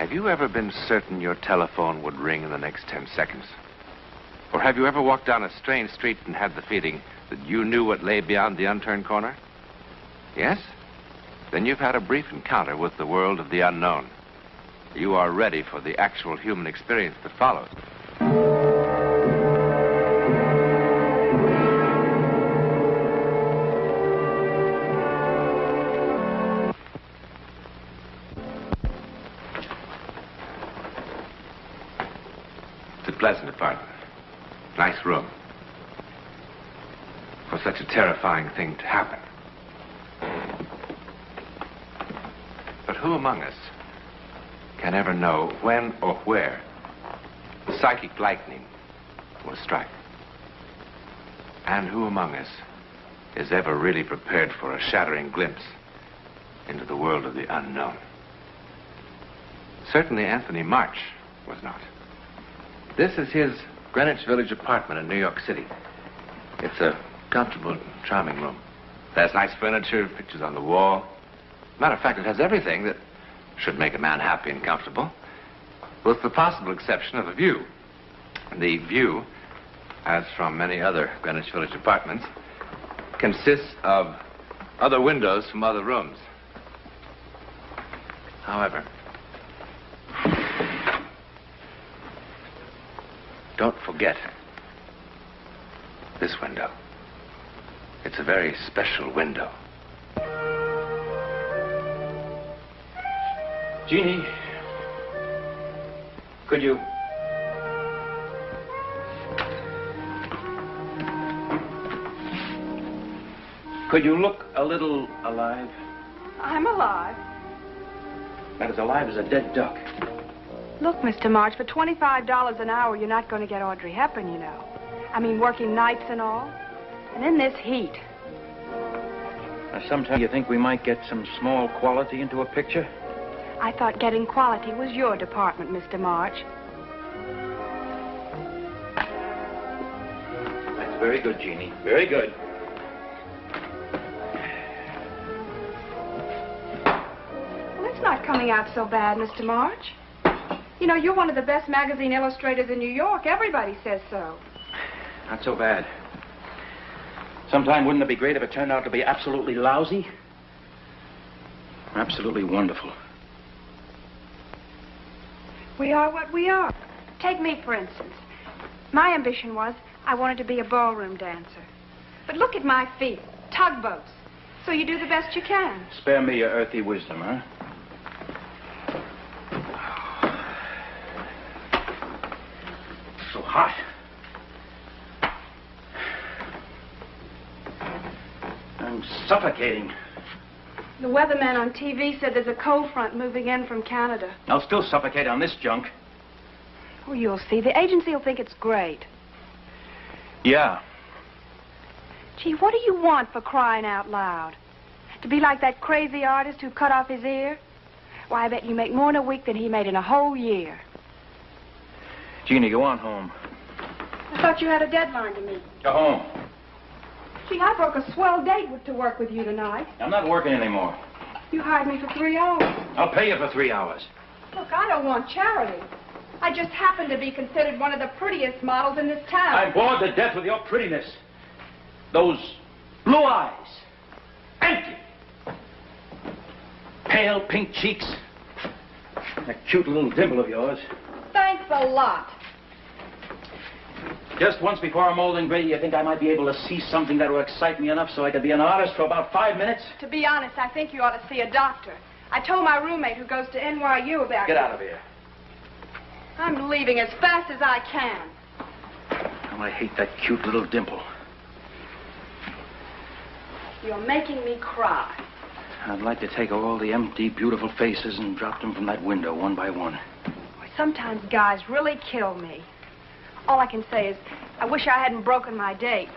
Have you ever been certain your telephone would ring in the next 10 seconds? Or have you ever walked down a strange street and had the feeling that you knew what lay beyond the unturned corner? Yes? Then you've had a brief encounter with the world of the unknown. You are ready for the actual human experience that follows. It's a pleasant apartment. Nice room. For such a terrifying thing to happen. But who among us can ever know when or where the psychic lightning will strike? And who among us is ever really prepared for a shattering glimpse into the world of the unknown? Certainly Anthony March was not. This is his Greenwich Village apartment in New York City. It's a comfortable, charming room. It has nice furniture, pictures on the wall. Matter of fact, it has everything that should make a man happy and comfortable, with the possible exception of a view. The view, as from many other Greenwich Village apartments, consists of other windows from other rooms. However, don't forget this window. It's a very special window. Jeannie, could you look a little alive? I'm alive. Not as alive as a dead duck. Look, Mr. March, for $25 an hour, you're not going to get Audrey Hepburn, you know. I mean, working nights and all. And in this heat. Now, sometimes you think we might get some small quality into a picture? I thought getting quality was your department, Mr. March. That's very good, Jeannie. Very good. Well, it's not coming out so bad, Mr. March. You know, you're one of the best magazine illustrators in New York. Everybody says so. Not so bad. Sometime wouldn't it be great if it turned out to be absolutely lousy? Absolutely wonderful. We are what we are. Take me, for instance. My ambition was I wanted to be a ballroom dancer. But look at my feet, tugboats. So you do the best you can. Spare me your earthy wisdom, huh? So hot. I'm suffocating. The weatherman on TV said there's a cold front moving in from Canada. I'll still suffocate on this junk. Oh, you'll see. The agency will think it's great. Yeah. Gee, what do you want, for crying out loud? To be like that crazy artist who cut off his ear? Why, I bet you make more in a week than he made in a whole year. Jeannie, go on home. I thought you had a deadline to meet. Go home. Gee, I broke a swell date to work with you tonight. I'm not working anymore. You hired me for 3 hours. I'll pay you for 3 hours. Look, I don't want charity. I just happen to be considered one of the prettiest models in this town. I'm bored to death with your prettiness. Those blue eyes. Empty. Pale pink cheeks. That cute little dimple of yours. Thanks a lot. Just once before I'm old and gray, you think I might be able to see something that will excite me enough so I could be an artist for about 5 minutes? To be honest, I think you ought to see a doctor. I told my roommate who goes to NYU about Get out of here. I'm leaving as fast as I can. Oh, I hate that cute little dimple. You're making me cry. I'd like to take all the empty, beautiful faces and drop them from that window one by one. Sometimes guys really kill me. All I can say is, I wish I hadn't broken my date.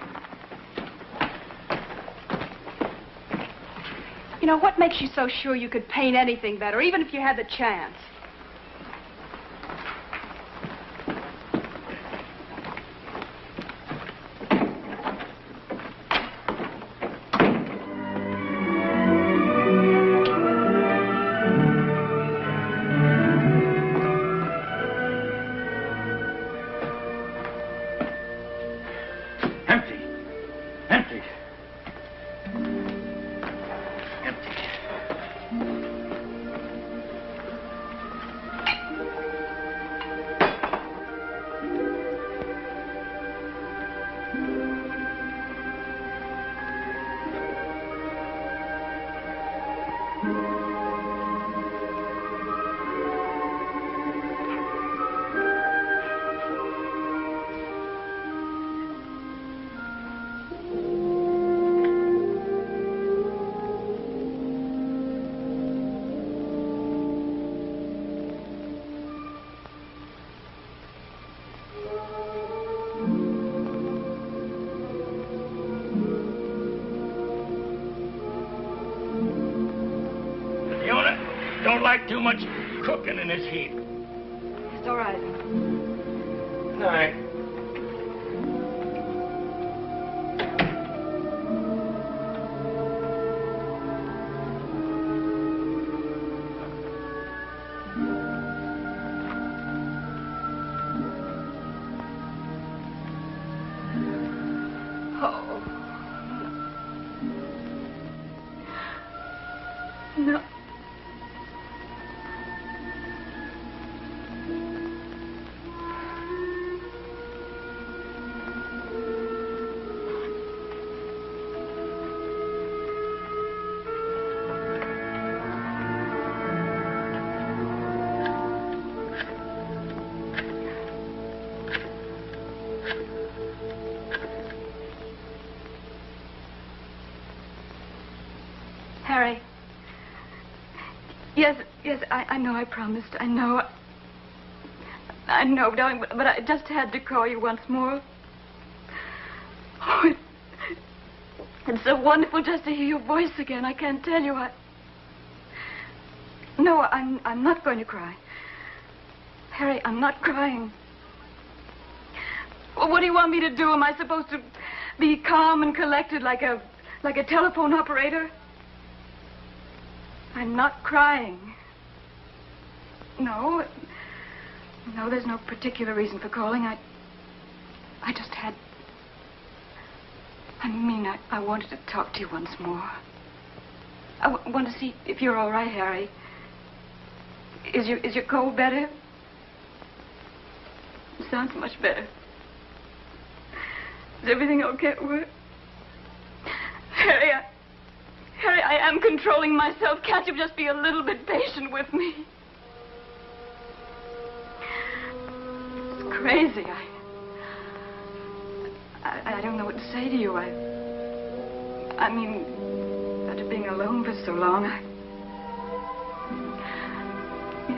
You know, what makes you so sure you could paint anything better, even if you had the chance? don't like too much cooking in this heat. It's all right. Good night. Oh. No. Harry. Yes, I know I promised. I know, darling, but I just had to call you once more. Oh, it's so wonderful just to hear your voice again. I can't tell you. No, I'm not going to cry. Harry, I'm not crying. Well, what do you want me to do? Am I supposed to be calm and collected like a telephone operator? I'm not crying. No, there's no particular reason for calling. I just had... I wanted to talk to you once more. I want to see if you're all right, Harry. Is your cold better? It sounds much better. Is everything okay at work? Harry, I am controlling myself. Can't you just be a little bit patient with me? It's crazy. I don't know what to say to you. I mean, after being alone for so long,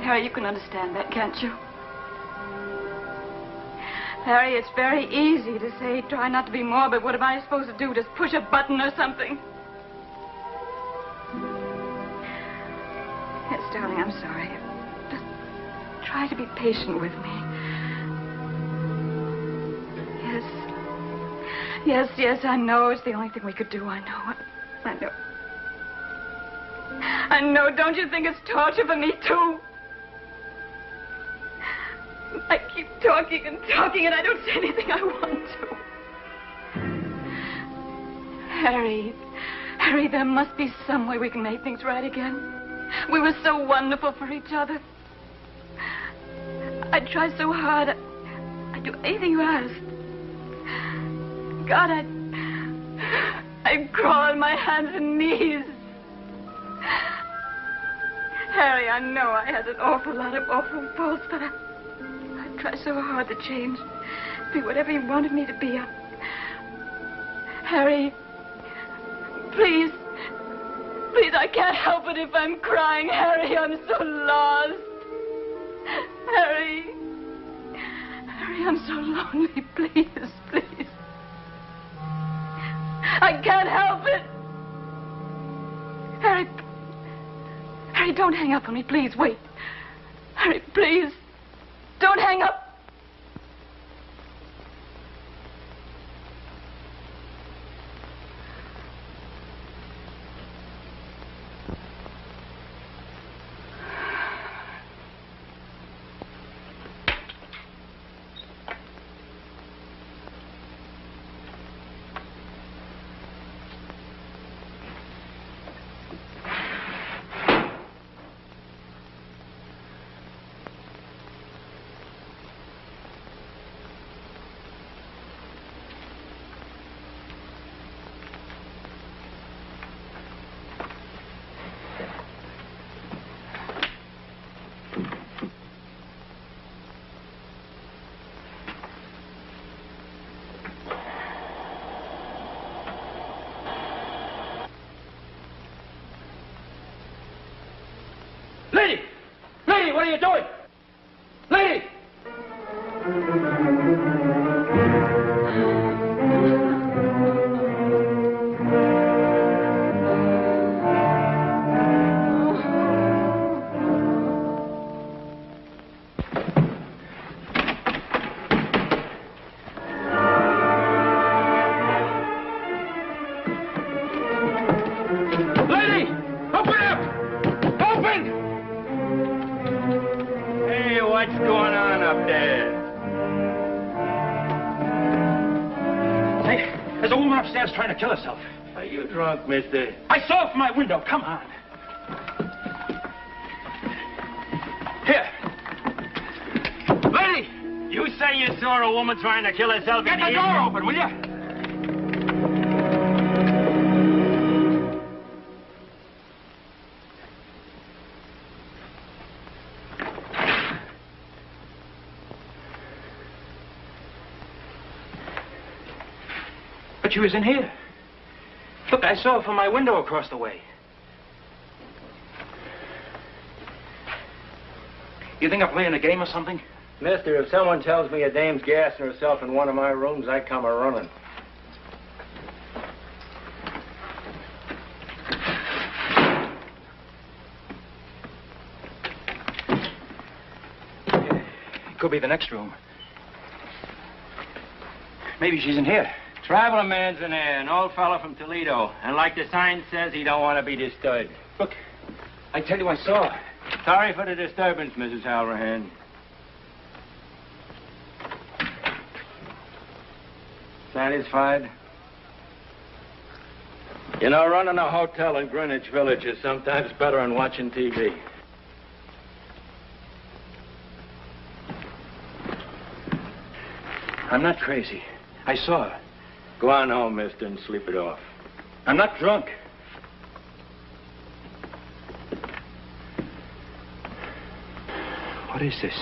Harry, you can understand that, can't you? Harry, it's very easy to say, try not to be morbid. What am I supposed to do? Just push a button or something? Yes, darling, I'm sorry. Just try to be patient with me. Yes, I know. It's the only thing we could do. I know. I know. Don't you think it's torture for me, too? I keep talking and talking, and I don't say anything I want to. Harry, there must be some way we can make things right again. We were so wonderful for each other. I try so hard. I'd do anything you asked. God, I'd crawl on my hands and knees. Harry, I know I had an awful lot of awful faults, but I try so hard to change. Be whatever you wanted me to be. Harry, please, I can't help it if I'm crying. Harry, I'm so lost. Harry, I'm so lonely. Please. I can't help it. Harry, don't hang up on me, please. Wait. Harry, please. Don't hang up. Lady, what are you doing? Lady! What's going on up there? Hey, there's a woman upstairs trying to kill herself. Are you drunk, mister? I saw it from my window. Come on. Here. Lady! You say you saw a woman trying to kill herself Get in the here? door open, will you? But she was in here. Look, I saw her from my window across the way. You think I'm playing a game or something? Mister, if someone tells me a dame's gassing herself in one of my rooms, I come a-running. It could be the next room. Maybe she's in here. Traveling man's in there, an old fellow from Toledo. And like the sign says, he don't want to be disturbed. Look, I tell you I saw her. Sorry for the disturbance, Mrs. Halverhan. Satisfied? You know, running a hotel in Greenwich Village is sometimes better than watching TV. I'm not crazy. I saw her. Go on home, mister, and sleep it off. I'm not drunk. What is this?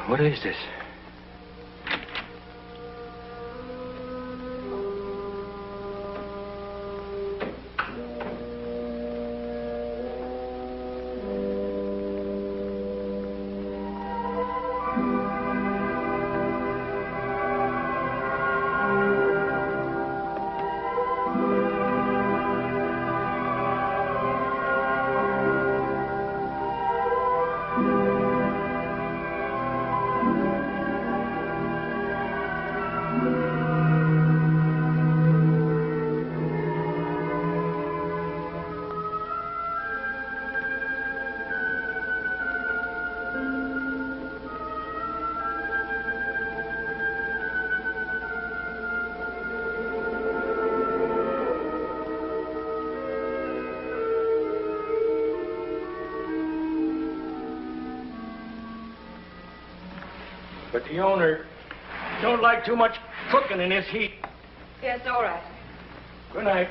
What is this? But the owner don't like too much cooking in this heat. Yes, all right. Good night.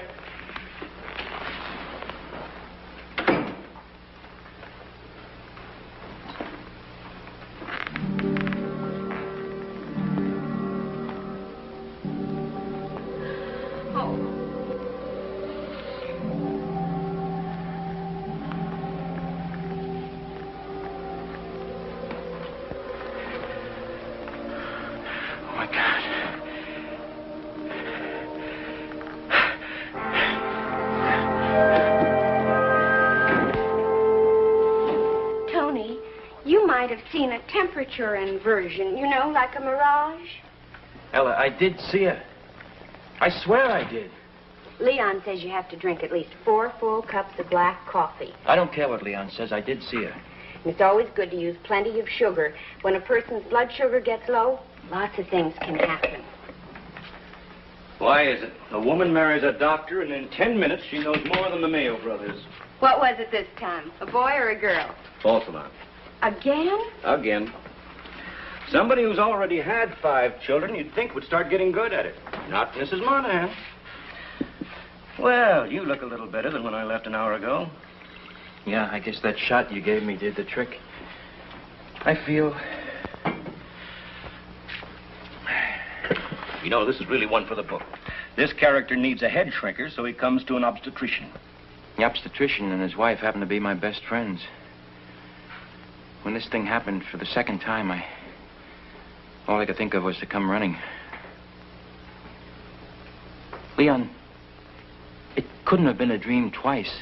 Seen a temperature inversion, you know, like a mirage. Ella, I did see her. I swear I did. Leon says you have to drink at least 4 full cups of black coffee. I don't care what Leon says. I did see her. And it's always good to use plenty of sugar. When a person's blood sugar gets low, lots of things can happen. Why is it? A woman marries a doctor, and in 10 minutes she knows more than the Mayo brothers. What was it this time? A boy or a girl? False alarm. Again? Again. Somebody who's already had 5 children you'd think would start getting good at it. Not Mrs. Monahan. Well, you look a little better than when I left an hour ago. Yeah, I guess that shot you gave me did the trick. I feel... You know, this is really one for the book. This character needs a head shrinker, so he comes to an obstetrician. The obstetrician and his wife happen to be my best friends. When this thing happened for the second time, all I could think of was to come running. Leon, it couldn't have been a dream twice.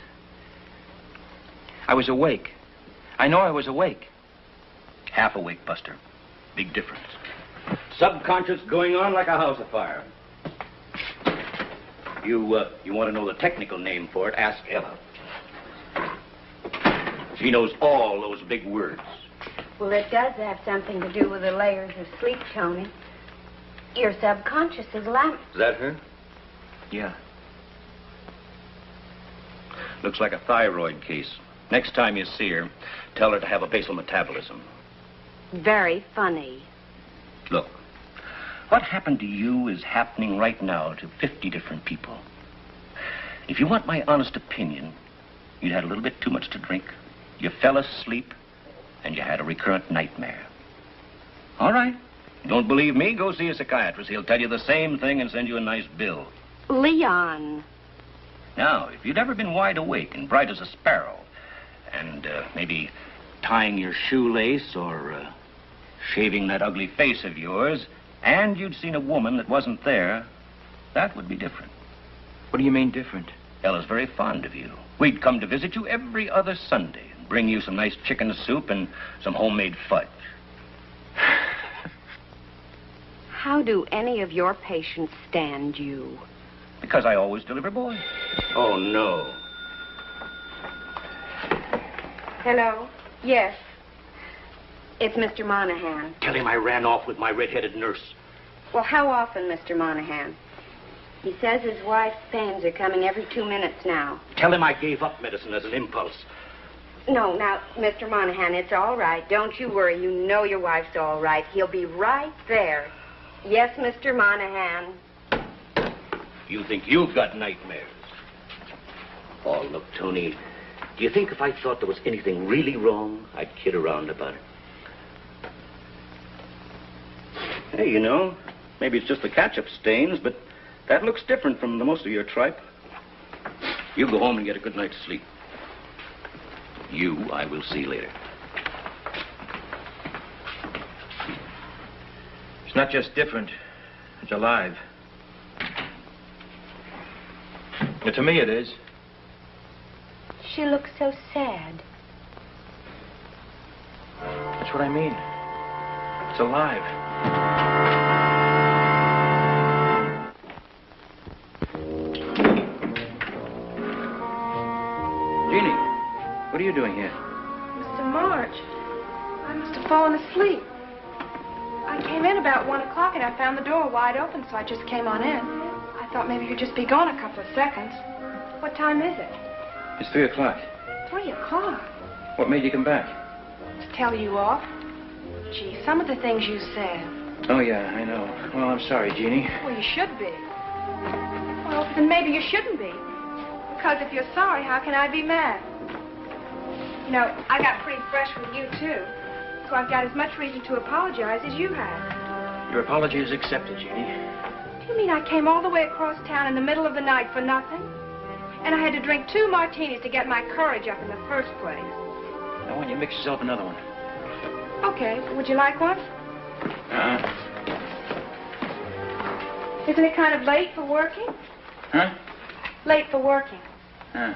I was awake. I know I was awake. Half awake, Buster. Big difference. Subconscious going on like a house afire. You want to know the technical name for it? Ask Ella. She knows all those big words. Well, it does have something to do with the layers of sleep, Tony. Your subconscious is lamp. Is that her? Yeah. Looks like a thyroid case. Next time you see her, tell her to have a basal metabolism. Very funny. Look, what happened to you is happening right now to 50 different people. If you want my honest opinion, you'd had a little bit too much to drink, you fell asleep, and you had a recurrent nightmare. All right. You don't believe me? Go see a psychiatrist. He'll tell you the same thing and send you a nice bill. Leon. Now, if you'd ever been wide awake and bright as a sparrow, and maybe tying your shoelace or shaving that ugly face of yours, and you'd seen a woman that wasn't there, that would be different. What do you mean different? Ella's very fond of you. We'd come to visit you every other Sunday and bring you some nice chicken soup and some homemade fudge. How do any of your patients stand you? Because I always deliver boys. Oh, no. Hello? Yes. It's Mr. Monahan. Tell him I ran off with my red-headed nurse. Well, how often, Mr. Monahan? He says his wife's pains are coming every 2 minutes now. Tell him I gave up medicine as an impulse. No, now, Mr. Monahan, it's all right. Don't you worry. You know your wife's all right. He'll be right there. Yes, Mr. Monahan. You think you've got nightmares. Oh, look, Tony, do you think if I thought there was anything really wrong, I'd kid around about it? Hey, you know, maybe it's just the ketchup stains, but that looks different from the most of your tripe. You go home and get a good night's sleep. You, I will see later. It's not just different. It's alive. But to me it is. She looks so sad. That's what I mean. It's alive. Jeannie, what are you doing here? Mr. March, I must have fallen asleep. I came in about 1 o'clock and I found the door wide open, so I just came on in. I thought maybe you'd just be gone a couple of seconds. What time is it? It's 3 o'clock. 3 o'clock? What made you come back? To tell you off? Gee, some of the things you said. Oh, yeah, I know. Well, I'm sorry, Jeannie. Well, you should be. Well, then maybe you shouldn't be. Because if you're sorry, how can I be mad? You know, I got pretty fresh with you, too. So I've got as much reason to apologize as you have. Your apology is accepted, Jeannie. Do you mean I came all the way across town in the middle of the night for nothing? And I had to drink 2 martinis to get my courage up in the first place. Now, why don't you mix yourself another one? Okay, would you like one? Uh-uh. Isn't it kind of late for working? Huh? Late for working. Huh.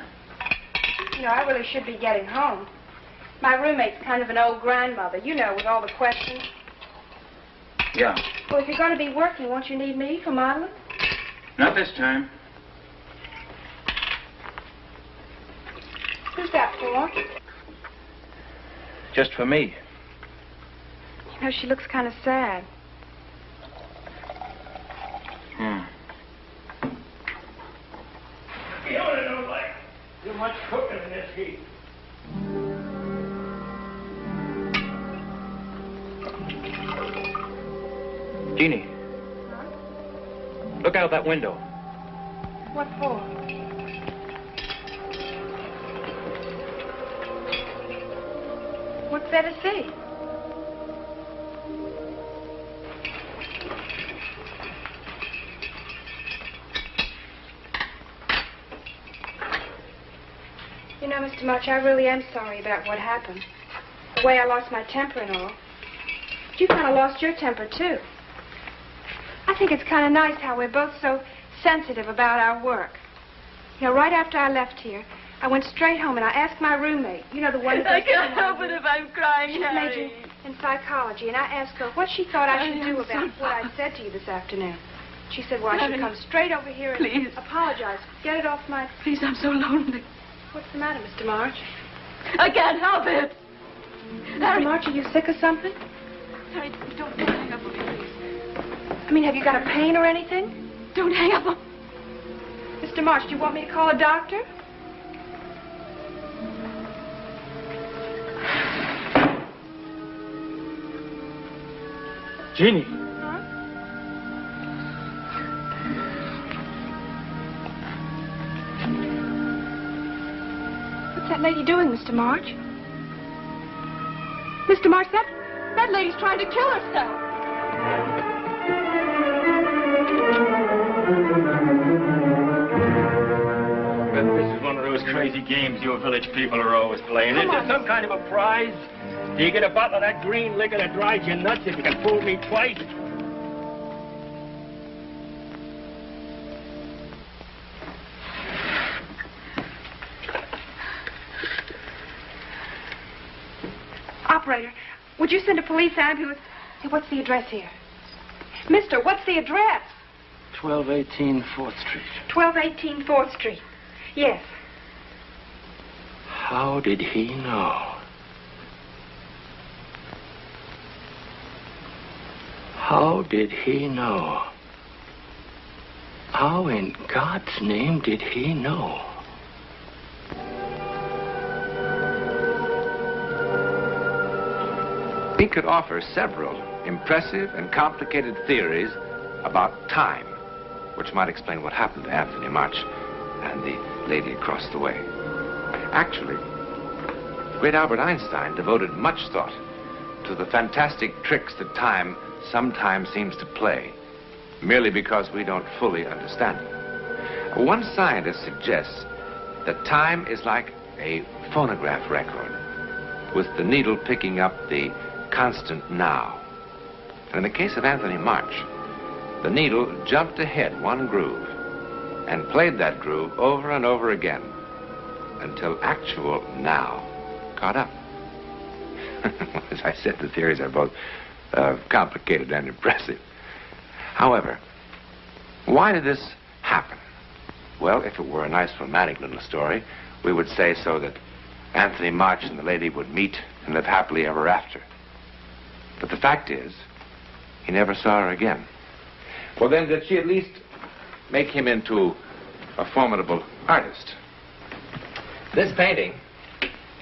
You know, I really should be getting home. My roommate's kind of an old grandmother, you know, with all the questions. Yeah. Well, if you're going to be working, won't you need me for modeling? Not this time. Who's that for? Just for me. You know, she looks kind of sad. You know what I don't like? Too much cooking in this heat. Jeannie. Look out that window. What for? What's there to see? You know, Mr. March, I really am sorry about what happened. The way I lost my temper and all. But you kind of lost your temper, too. I think it's kind of nice how we're both so sensitive about our work. You know, right after I left here, I went straight home and I asked my roommate, you know, the one... I can't help it if I'm crying, She's majoring in psychology, and I asked her what she thought I should do about what I said to you this afternoon. She said, well, I should come straight over here and Please. apologize. Get it off my... Please, I'm so lonely. What's the matter, Mr. March? I can't help it. Mr. March, are you sick or something? Harry, don't hang up on me, please. I mean, have you got a pain or anything? Don't hang up on... Mr. March, do you want me to call a doctor? Jeannie. What's that lady doing, Mr. March? Mr. March, that lady's trying to kill herself. But this is one of those crazy games your village people are always playing. Is there some kind of a prize? Do you get a bottle of that green liquor that drives you nuts if you can fool me twice? Operator, would you send a police ambulance? Hey, what's the address here? Mister, what's the address? 1218 4th Street. 1218 4th Street. Yes. How did he know? How did he know? How in God's name did he know? He could offer several impressive and complicated theories about time, which might explain what happened to Anthony March and the lady across the way. Actually, great Albert Einstein devoted much thought to the fantastic tricks that time sometimes seems to play, merely because we don't fully understand it. One scientist suggests that time is like a phonograph record, with the needle picking up the constant now. And in the case of Anthony March, the needle jumped ahead one groove and played that groove over and over again until actual now caught up. As I said, the theories are both complicated and impressive. However, why did this happen? Well, if it were a nice romantic little story, we would say so that Anthony March and the lady would meet and live happily ever after. But the fact is, he never saw her again. Well, then, did she at least make him into a formidable artist? This painting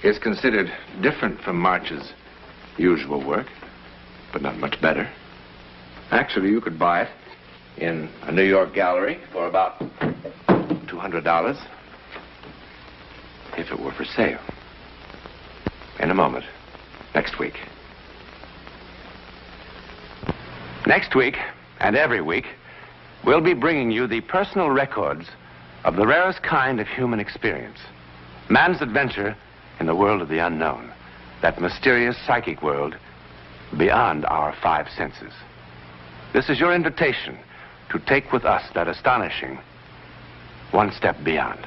is considered different from March's usual work, but not much better. Actually, you could buy it in a New York gallery for about $200 if it were for sale. In a moment, next week. Next week, and every week, we'll be bringing you the personal records of the rarest kind of human experience. Man's adventure in the world of the unknown. That mysterious psychic world beyond our five senses. This is your invitation to take with us that astonishing one step beyond.